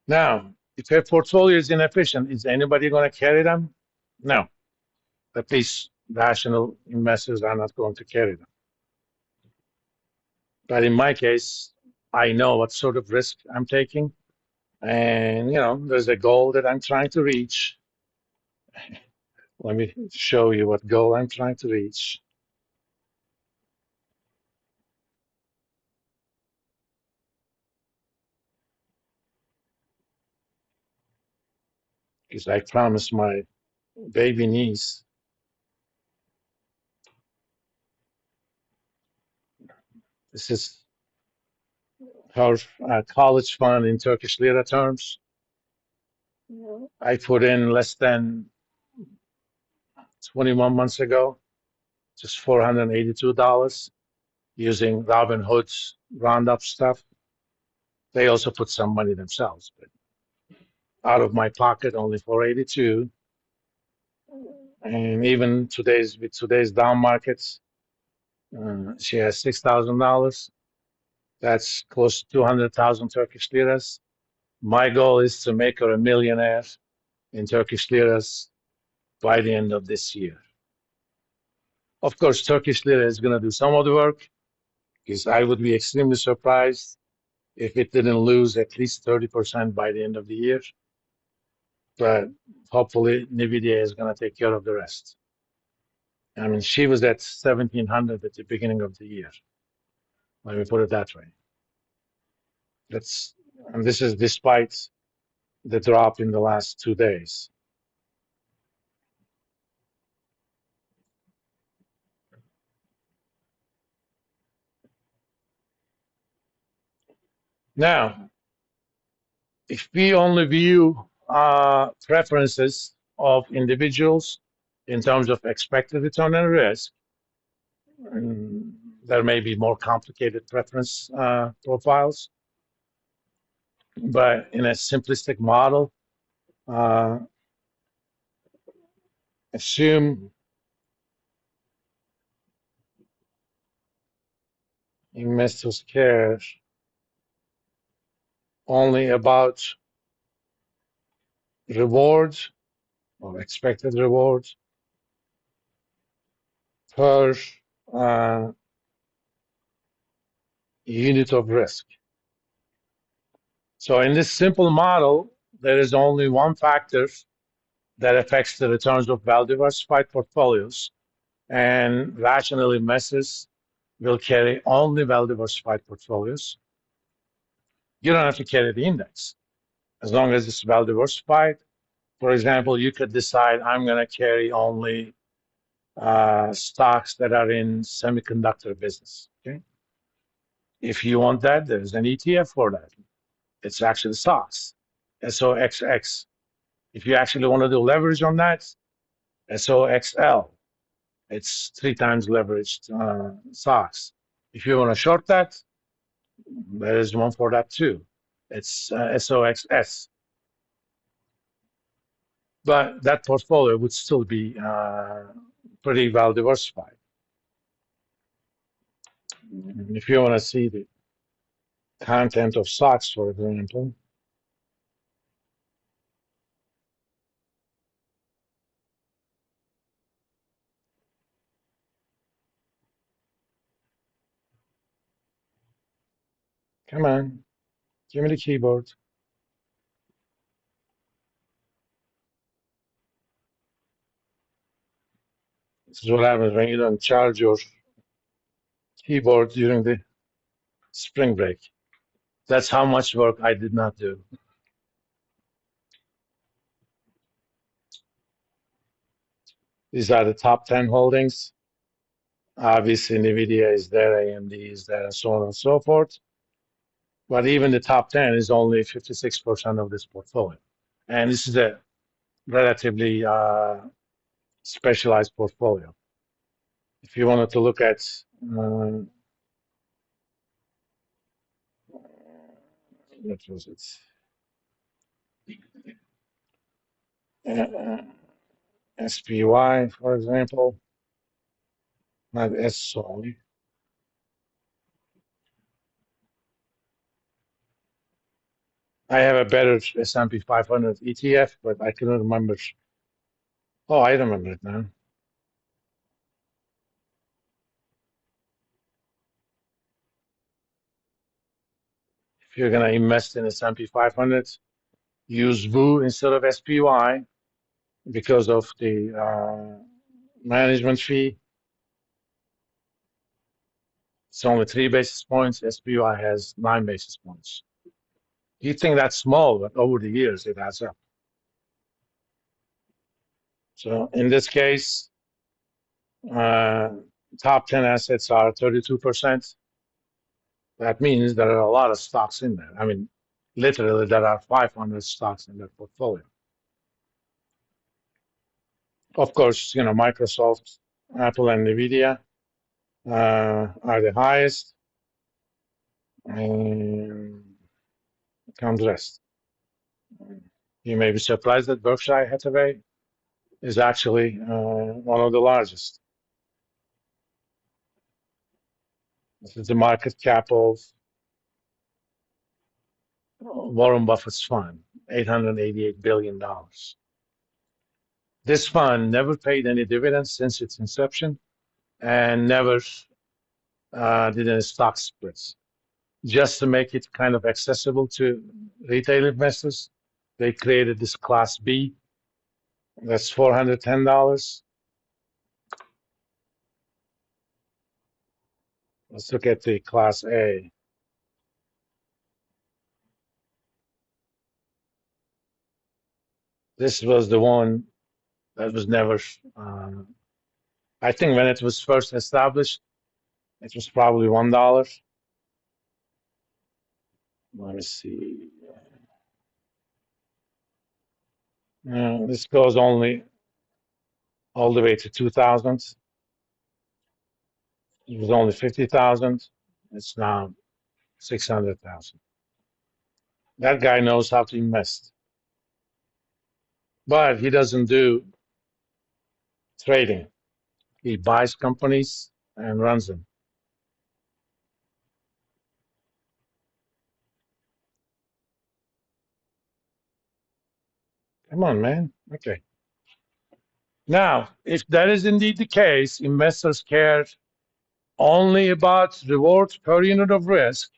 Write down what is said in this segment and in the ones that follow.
Now, if a portfolio is inefficient, is anybody going to carry them? No. At least rational investors are not going to carry them. But in my case, I know what sort of risk I'm taking. And, there's a goal that I'm trying to reach. Let me show you what goal I'm trying to reach. Because I promised my baby niece, this is her college fund in Turkish lira terms. I put in less than 21 months ago, just $482 using Robinhood's roundup stuff. They also put some money themselves, but out of my pocket, only 482. And even with today's down markets, she has $6,000. That's close to 200,000 Turkish liras. My goal is to make her a millionaire in Turkish liras by the end of this year. Of course, Turkish lira is going to do some of the work because I would be extremely surprised if it didn't lose at least 30% by the end of the year. But hopefully, NVIDIA is going to take care of the rest. I mean, she was at 1,700 at the beginning of the year. Let me put it that way. And this is despite the drop in the last 2 days. Now, if we only view preferences of individuals in terms of expected return and risk, there may be more complicated preference profiles, but in a simplistic model, uh, assume investors care only about rewards or expected rewards per uh, unit of risk. So in this simple model, there is only one factor that affects the returns of well-diversified portfolios, and rational investors will carry only well-diversified portfolios. You don't have to carry the index as long as it's well-diversified. For example, you could decide I'm going to carry only stocks that are in semiconductor business. Okay, if you want that, there's an ETF for that. It's actually stocks, SOXX. If you actually want to do leverage on that, SOXL. It's 3 times leveraged stocks. If you want to short that, there is one for that too. It's SOXS. But that portfolio would still be pretty well diversified. And if you want to see the content of stocks, for example, come on, give me the keyboard. This is what happens when you don't charge your keyboard during the spring break. That's how much work I did not do. These are the top 10 holdings. Obviously, NVIDIA is there, AMD is there, and so on and so forth. But even the top 10 is only 56% of this portfolio. And this is a relatively specialized portfolio. If you wanted to look at, what was it? SPY, for example, not S solely. I have a better S&P 500 ETF, but I cannot remember. Oh, I remember it now. If you're gonna invest in S&P 500, use VOO instead of SPY because of the management fee. It's only 3 basis points. SPY has 9 basis points. You think that's small, but over the years it adds up. So in this case, uh, top 10 assets are 32%. That means there are a lot of stocks in there. I mean, literally, there are 500 stocks in their portfolio. Of course, Microsoft, Apple, and Nvidia are the highest, and comes the rest. You may be surprised that Berkshire Hathaway is actually one of the largest. This is the market cap of Warren Buffett's fund, $888 billion. This fund never paid any dividends since its inception and never did any stock splits. Just to make it kind of accessible to retail investors, they created this Class B. That's $410. Let's look at the Class A. This was the one that was never, I think when it was first established, it was probably $1. Let me see. This goes only all the way to 2000. It was only 50,000. It's now 600,000. That guy knows how to invest, but he doesn't do trading. He buys companies and runs them. Come on, man. Okay. Now, if that is indeed the case, investors care only about reward per unit of risk,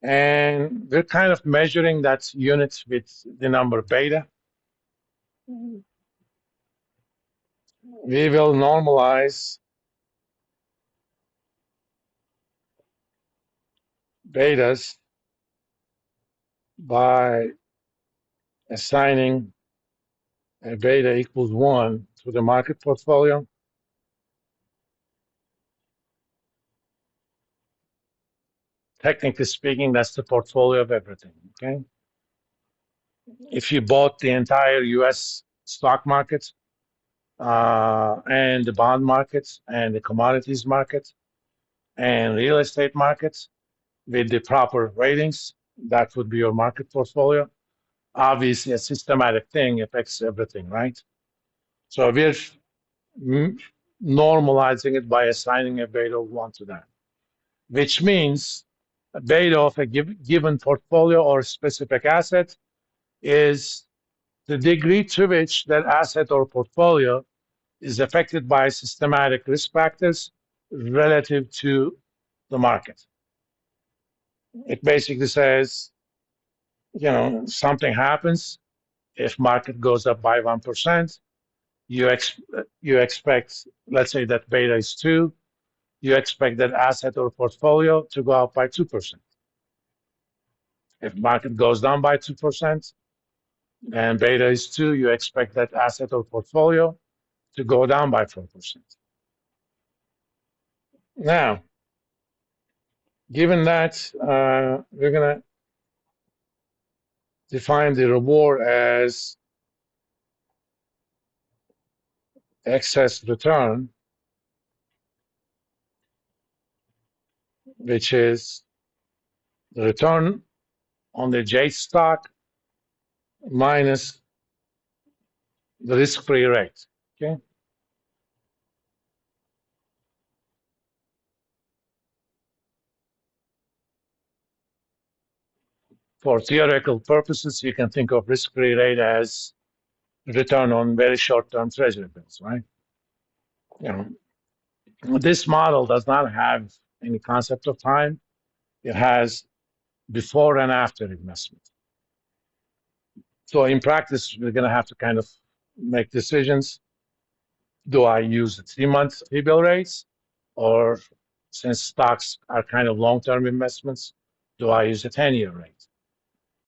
and we're kind of measuring that unit with the number beta. We will normalize betas by assigning a beta equals 1 to the market portfolio. Technically speaking, that's the portfolio of everything, okay? If you bought the entire US stock market and the bond markets and the commodities market and real estate markets with the proper ratings, that would be your market portfolio. Obviously, a systematic thing affects everything, right? So we're normalizing it by assigning a beta of 1 to that, which means a beta of a given portfolio or specific asset is the degree to which that asset or portfolio is affected by systematic risk factors relative to the market. It basically says, something happens. If market goes up by 1%, you expect, let's say that beta is 2, you expect that asset or portfolio to go up by 2%. If market goes down by 2% and beta is 2, you expect that asset or portfolio to go down by 4%. Now, given that, we're going to define the reward as excess return, which is the return on the J stock minus the risk-free rate. Okay. For theoretical purposes, you can think of risk-free rate as return on very short-term treasury bills, right? You know, this model does not have any concept of time. It has before and after investment. So in practice, we're going to have to kind of make decisions. Do I use the 3-month T-bill rates, or since stocks are kind of long-term investments, do I use a 10-year rate?